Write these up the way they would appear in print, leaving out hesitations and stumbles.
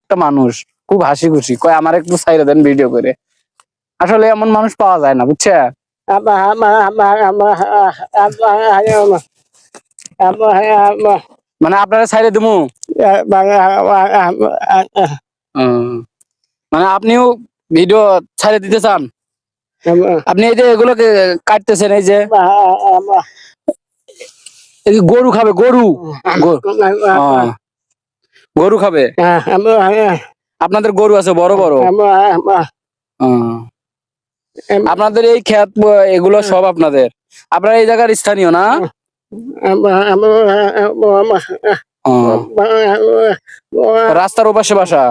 একটা মানুষ, খুব হাসি খুশি, কয় আমার একটু ছাইড়া দেন ভিডিও করে। আসলে এমন মানুষ পাওয়া যায় না, বুঝছে? মানে আপনারা ছাইড়ে দিমু, মানে আপনিও ভিডিও ছাইড়ে দিতে চান? আপনি এই যে এগুলোকে কাটতেছেন, এই যে গরু খাবে, গরু গরু খাবে? আপনাদের গরু আছে বড় বড়? আপনাদের এই ক্ষেত এগুলো সব আপনাদের? আপনারা এই জায়গার স্থানীয় না? রাস্তার ওপাশে বাসা?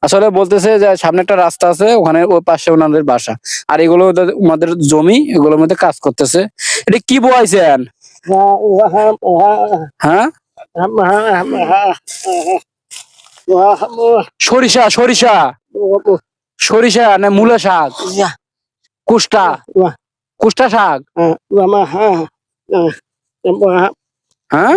আসলে বলতেছে যে সামনে একটা রাস্তা আছে, ওখানে ওই পাশে ওনাদের বাসা, আর এগুলো ওনাদের জমি, এগুলোর মধ্যে কাজ করতেছে। এটা কি বয়াইছেন? হ্যাঁ, সরিষা, সরিষা, সরিষা না মূলা শাক? কুষ্টা, কুষ্টা শাক? হ্যাঁ,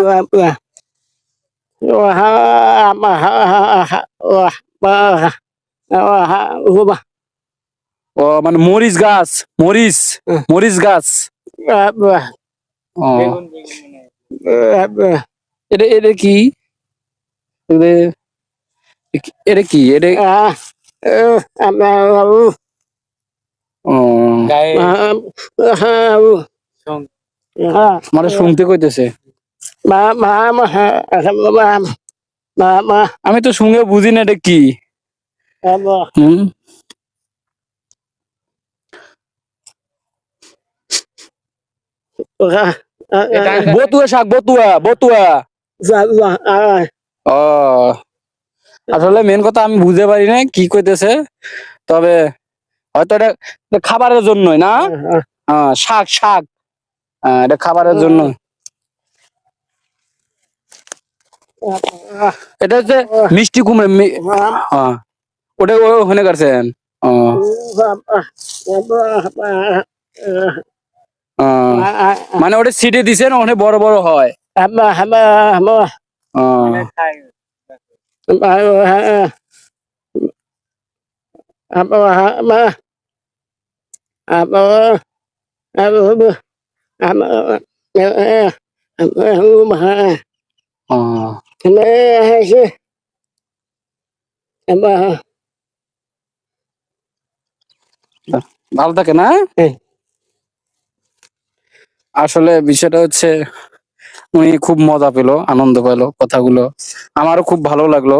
ও মানে মরিচ গাছ, মরিচ, মরিচ গাছ। এটা এটা কি, এটা কি, এটা মানে শুনতে কইতেছে, আমি তো শুনে বুঝি না এটা কি। বতুয়া শাক, বতুয়া, বতুয়া। ও, আসলে মেন কথা আমি বুঝতে পারি না কি কইতেছে, তবে হয়তো এটা খাবারের জন্যই না? হ্যাঁ, শাক, শাক, এটা খাবারের জন্য। এটা হচ্ছে মিষ্টি কুমড়া, ওটা ওখানে কাটছেন? মানে ওটা সিটে দিছেন, ওখানে বড় বড় হয়। ভালো থাকে না? আসলে বিষয়টা হচ্ছে উনি খুব মজা পেলো, আনন্দ পেলো, কথাগুলো আমারও খুব ভালো লাগলো।